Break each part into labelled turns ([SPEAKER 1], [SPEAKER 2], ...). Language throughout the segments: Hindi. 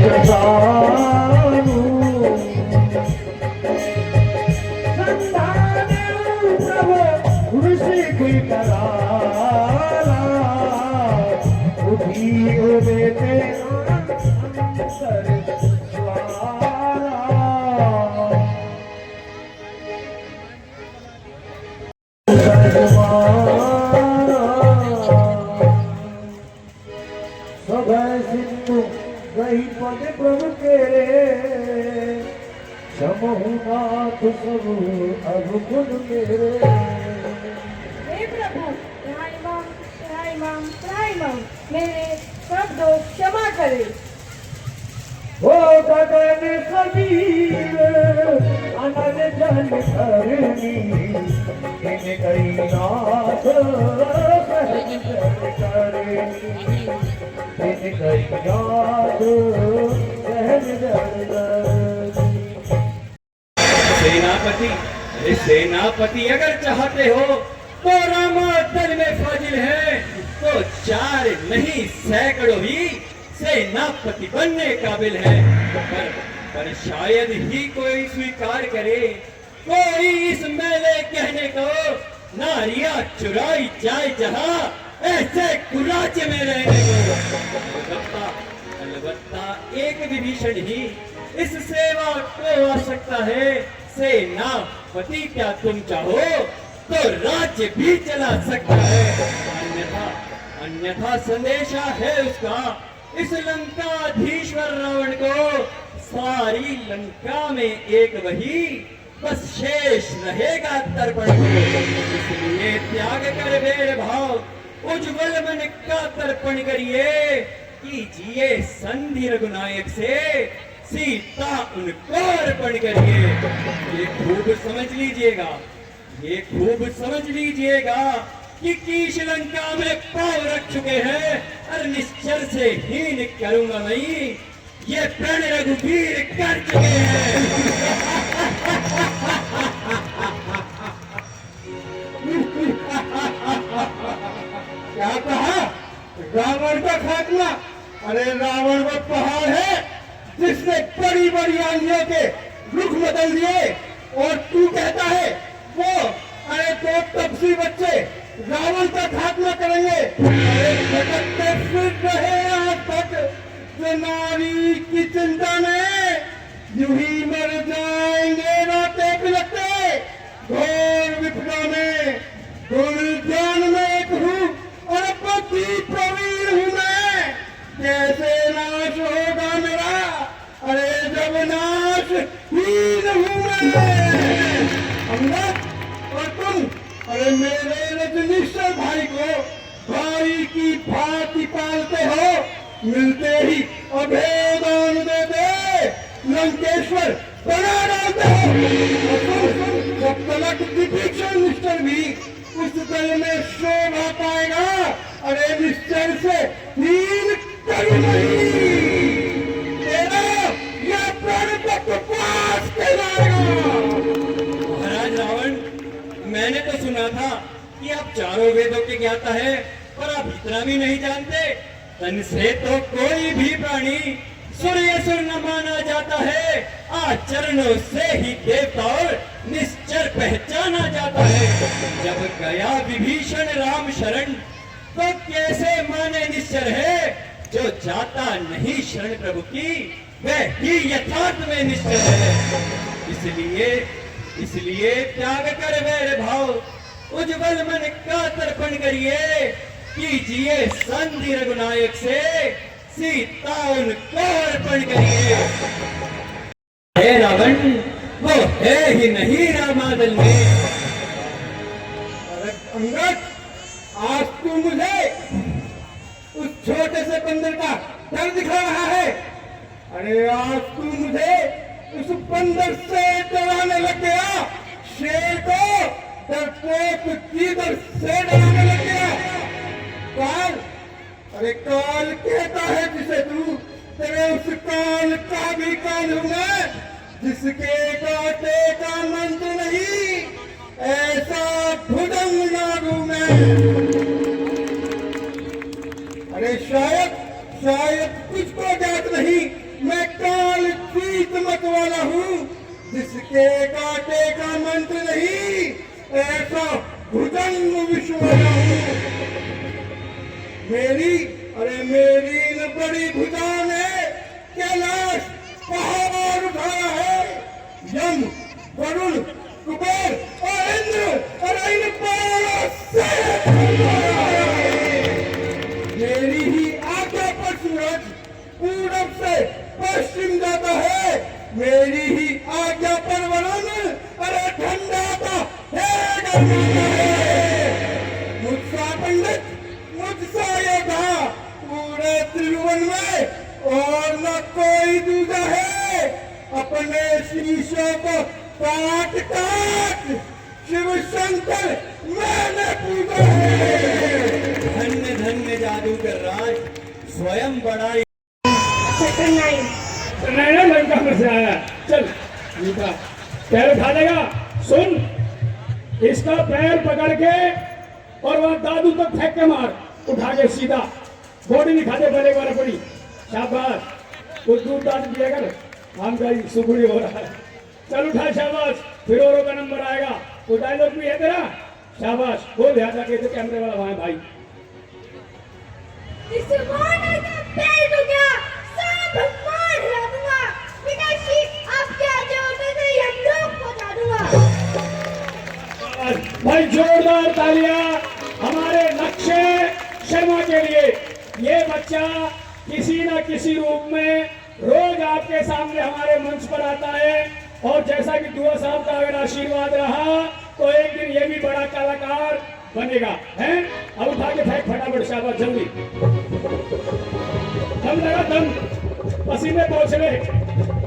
[SPEAKER 1] જગાનું સંધાનેવું પ્રભુ ઋષિ કી કરાલા ઉભી ઉભે તે અંતર वही पद प्रभु तेरे समूहनाथ सब अब खुद मेरे।
[SPEAKER 2] हे प्रभु त्राहिमाम मेरे सब दोष क्षमा करे।
[SPEAKER 1] हो गगन कबीर अनल जल धरणी इन कई नाथ सहज जल करणी इन कई नाथ सहज जल करणी।
[SPEAKER 3] सेनापति, अरे सेनापति अगर चाहते हो तो रामा दल में फाजिल है तो 4 नहीं सैकड़ों ही सेनापति बनने काबिल है। पर शायद ही कोई स्वीकार करे, कोई इस मेले कहने को नारियां चुराई जाए जहां ऐसे कुराचे में रहने को। अलबत्ता एक विभीषण ही इस सेवा को आ सकता है। सेनापति क्या तुम चाहो तो राज्य भी चला सकता है, अन्यथा संदेशा है उसका इस लंकाधीश्वर रावण को सारी लंका में एक वही बस शेष रहेगा तर्पण को। इसलिए त्याग कर वेर भाव उज्ज्वल मन का तर्पण करिए, कीजिए संधि रघुनायक से सीता उनको अर्पण करिए। ये खूब समझ लीजिएगा, ये खूब समझ लीजिएगा कि कीश लंका में पांव रख चुके हैं और निश्चर से हीन करूंगा नहीं, ये प्रण रघुवीर कर चुके हैं।
[SPEAKER 1] क्या कहा? रावण का खात्मा? अरे रावण वो पहाड़ है जिसने बड़ी बड़ी आंधियों के रुख बदल दिए और तू कहता है वो अरे 2 तपसी बच्चे रावण का खात्मा करेंगे। अरे भटकते फिर रहे आज तक जो नारी की चिंता में यूं ही मर जाएंगे रातें बिलखते घोर विपदा में। गुण ज्ञान में एक हूँ और पति प्रवीण हूँ मैं, कैसे नाश होगा मेरा अरे जब नाश हीन हूँ मैं। अंगद और तुम अरे मेरे रजनीश्वर भाई को भाई की भांति पालते हो, मिलते ही अभेदान देते लंकेश्वर बना डालते हो। जब तलक विभीषण निश्चर भी उस दल में शोभा पाएगा अरे निश्चर से हीन कभी नहीं तेरा यह प्राण तक पास कहलाएगा।
[SPEAKER 3] महाराज रावण, मैंने तो सुना था कि आप चारों वेदों के ज्ञाता है, पर आप इतना भी नहीं जानते तन से तो कोई भी प्राणी सूर्य सुर न माना जाता है, आचरणों से ही देवता और निश्चर पहचाना जाता है। जब गया विभीषण राम शरण तो कैसे माने निश्चर है, जो जाता नहीं शरण प्रभु की वह ही यथार्थ में निश्चर है। इसलिए त्याग कर वैर भाव उज्ज्वल मन का तर्पण करिए, कीजिए संधि रघुनायक से सीता उनको अर्पण करिए। हे रावण वो है ही नहीं रामादल में।
[SPEAKER 1] अंगद आज तू मुझे उस छोटे से बंदर का डर दिखा रहा है। अरे आज तू मुझे उस बंदर से डराने लग गया, शेर को डरपोक कीदर से डराने लग गया। काल अरे काल कहता है जिसे तू तेरे उस काल का भी काल हूं मैं, जिसके काटे का मंत्र नहीं ऐसा भुजंग लागू मैं। अरे शायद तुझको ज्ञात नहीं मैं वाला हूँ जिसके कांटे का मंत्र नहीं, ऐसा भुजंग विश्व वाला हूँ। मेरी न बड़ी भुजा ने कैलाश पहाड़ उठाया है। यम, वरुण, कुबेर और इंद्र और इन पहाड़ों से मेरी ही आज्ञा पर सूरज पूरब से पश्चिम जाता है। मेरी ही आज्ञा पर वरुण अरे ठंडा का है गर्माता है। मुझसा पंडित, मुझसा योद्धा पूरे त्रिभुवन में और न कोई दूजा है। अपने शीशों को काट काट शिव शंकर मैंने पूजा है।
[SPEAKER 3] धन्य धन्य जादूगर राज, स्वयं बड़ाई।
[SPEAKER 2] सेक्टर 9।
[SPEAKER 4] नैना लंका में से आया। चल बेटा, पैर उठा देगा। सुन, इसका पैर पकड़ के और वह दादू तक फेंक के मार, उठा के सीधा। बॉडी नहीं खाते पहले एक बार पड़ी। शाबाश, कुछ दूध दाद दिया कर, हम का सुखड़ी हो रहा है। चल उठा, शाबाश। फिर औरों का नंबर आएगा। वो डायलॉग भी है तेरा, शाबाश। बोल याद आके तो कैमरे वाला वहां भाई।
[SPEAKER 2] इस वानर का पैर तो क्या सब मार हिला दूंगा। पिताश्री, आपके आगे होते थे हम लोग पहुंचा दूंगा।
[SPEAKER 4] भाई जोरदार तालियां हमारे लक्ष्य शर्मा के लिए। ये बच्चा किसी न किसी रूप में रोज आपके सामने हमारे मंच पर आता है, और जैसा कि दुआ साहब का अगर आशीर्वाद रहा तो एक दिन ये भी बड़ा कलाकार बनेगा। हैं? अब उठा के फेंक फटाफट, शाबाश, जल्दी। दम लगा, दम, पसीने पहुंच रहे।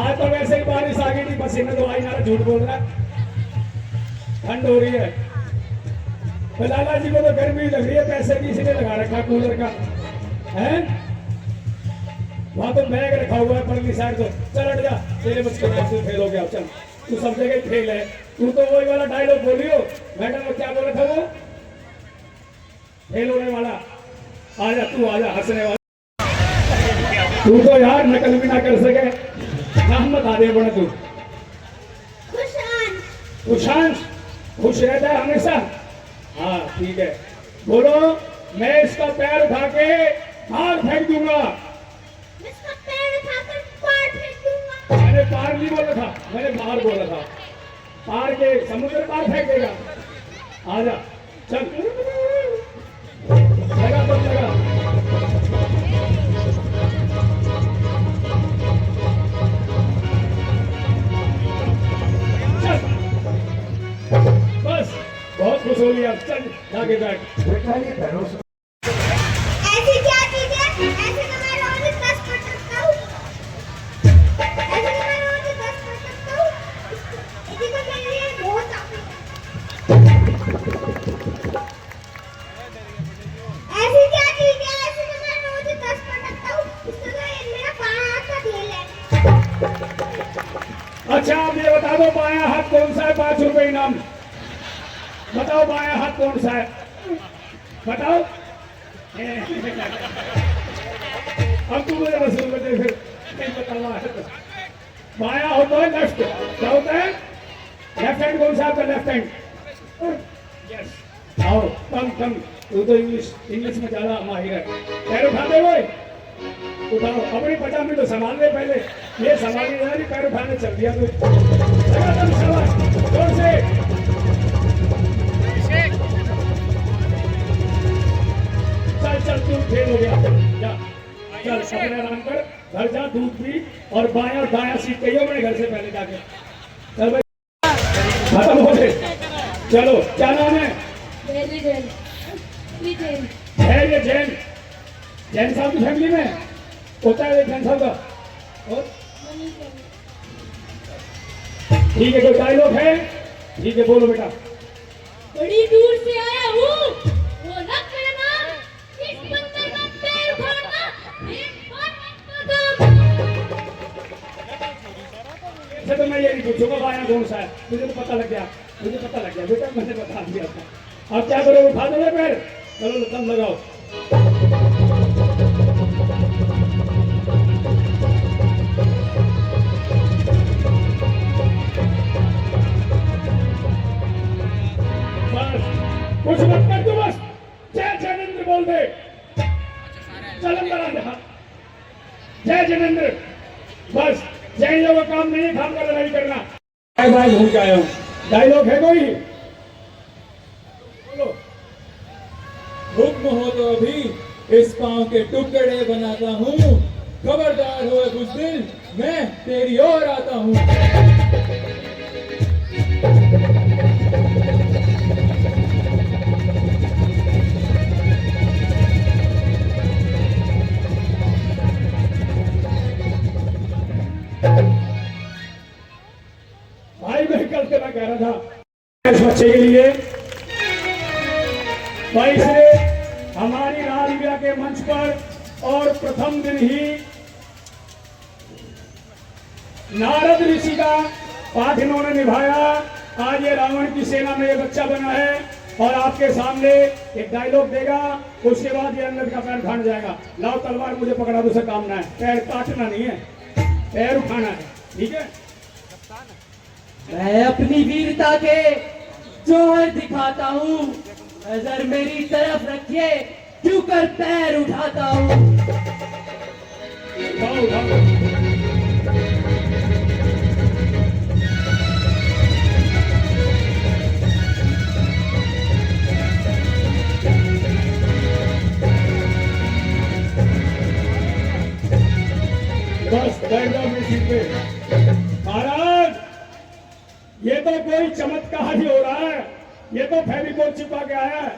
[SPEAKER 4] आज तो वैसे ही बारिश आ गई थी, पसीने तो आई ना, झूठ बोल रहा है। ठंड हो रही है। तो लाला जी को तो गर्मी लग रही है, पैसे भी इसी ने लगा रखा कूलर का है। वहां तो बैग रखा हुआ है परली साइड। तो चल हट जा, तेरे बच्चे नाम तू फेल हो गया। चल, तू सब जगह फेल है। तू तो वही वाला डायलॉग बोलियो, मैडम ने क्या बोला था वो, फेल होने वाला। आजा तू, आजा हंसने वाला। तू तो यार नकल भी ना कर सके, नाम मत आ दे बना तू। खुशांश, खुश रहता है हमेशा। हाँ ठीक है, बोलो। मैं इसका पैर उठा के बाहर फेंक दूंगा।
[SPEAKER 2] इसका पैर उठाकर पार फेंक दूंगा।
[SPEAKER 4] मैंने पार नहीं बोला था, मैंने बाहर बोला था। पार के समुद्र पार फेंक देगा। आजा, चल, लगा दम लगा। चल, बस बहुत खुश हो लिया। चल जाके बैठ।
[SPEAKER 1] बेटा ये पैरों से
[SPEAKER 2] ऐसी क्या चीज है? ऐसे तो मैं रोज 10 कर सकता हूँ। ऐसे तो मैं रोज 10 कर सकता हूँ। इसी को मेरे लिए बहुत काफी है। ऐसी क्या चीज है? ऐसे तो मैं रोज 10 कर सकता हूँ। इसको तो ये मेरा बायां हाथ का खेल है।
[SPEAKER 4] अच्छा, आप ये बता दो, बायां हाथ कौन सा है? 5 रुपए इनाम। बताओ बायां हाथ कौन सा है, बताओ। अब तू मुझे वसूल कर दे, फिर नहीं पता हुआ है तो। बायां होता है लेफ्ट, क्या होता है? लेफ्ट हैंड कौन सा आपका? Left hand. यस, आओ, कम कम। तू तो इंग्लिश में ज्यादा माहिर है। पैर उठा दे वो, उठाओ। अपनी 50 मिनट संभाल ले पहले। ये संभाली नहीं, पैर उठाने चल दिया तू। लगा दम, शाबाश, जोर से। चल चल, तू फेल हो गया। जा, चल अपने आराम कर, घर जा, दूध पी और बायां और दायां सीख के अपने घर से पहले जाके। चल भाई, खत्म हो गए। चलो, क्या नाम है?
[SPEAKER 2] जैन।
[SPEAKER 4] है ये जैन। जैन साहब की फैमिली में होता है जैन साहब का। और ठीक है, कोई डायलॉग है? ठीक है, बोलो बेटा।
[SPEAKER 2] बड़ी दूर से आया हूँ, वो रख मेरा नाम, इस बंदर का पैर उखाड़ना एक बात का काम।
[SPEAKER 4] ऐसे तो मैं ये नहीं पूछूंगा बायां कौन सा है, मुझे तो पता लग गया, मुझे पता लग गया बेटा, मैंने बता दिया था। अब क्या करो, उठा दो पैर, चलो दम लगाओ। गजेंद्र, बस जैनियों का काम नहीं है खाम का लड़ाई करना। भाई घूम के आया हूँ, डायलॉग है कोई? बोलो।
[SPEAKER 5] हुक्म हो तो अभी इस पांव के टुकड़े बनाता हूँ, खबरदार हो कुछ दिन मैं तेरी ओर आता हूँ।
[SPEAKER 4] भाई मैं कल से मैं कह रहा था इस बच्चे के लिए भाई से हमारी राजलीला के मंच पर और प्रथम दिन ही नारद ऋषि का पाठ इन्होंने निभाया। आज ये रावण की सेना में ये बच्चा बना है और आपके सामने एक डायलॉग देगा, उसके बाद ये अंगद का पैर उठाने जाएगा। लाओ तलवार, मुझे पकड़ा दो, से काम ना है, पैर काटना नहीं है, पैर उठाना है, ठीक है?
[SPEAKER 3] मैं अपनी वीरता के जोहर दिखाता हूँ, नजर मेरी तरफ रखिए, क्यों कर पैर उठाता हूँ।
[SPEAKER 4] उठाओ, उठाओ। बस बैठ जाओ मेरी सीट पे। महाराज, ये तो कोई चमत्कार ही हो रहा है, ये तो फेविकोल चिपका के आया है।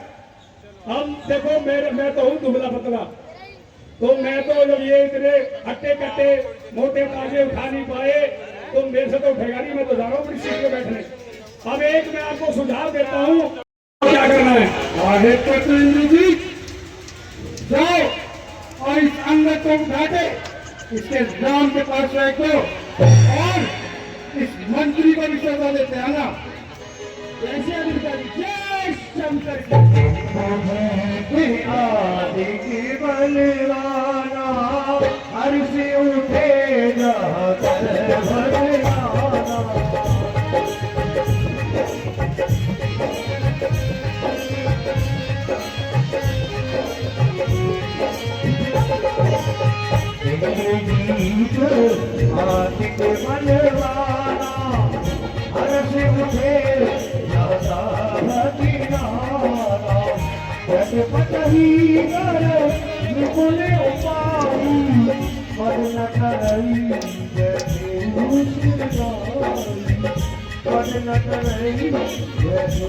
[SPEAKER 4] हम देखो, मैं तो हूँ दुबला पतला, तो मैं तो जब ये इतने हट्टे कट्टे मोटे ताजे उठा नहीं पाए तो मेरे से तो उठेगा नहीं। मैं तो जा रहा हूँ अपनी सीट पे बैठने। अब एक मैं आपको सुझाव देता हूँ, क्या करना है?
[SPEAKER 1] आगे चतुरेंद्र जी जाओ और इस अंगद को उठा के इसके राम के पास रख दो और इस मंत्री को भी सजा देते हैं ना।
[SPEAKER 4] कैसे अधिकारी? जय शंकर
[SPEAKER 1] आदि की बलवाना हर से उठे जाकर बलवाना। आदि के बलवाना हर से उठे जाता हथियारा। पतही कर निकुले उपाई पर न करई जैसे पर न करई जैसे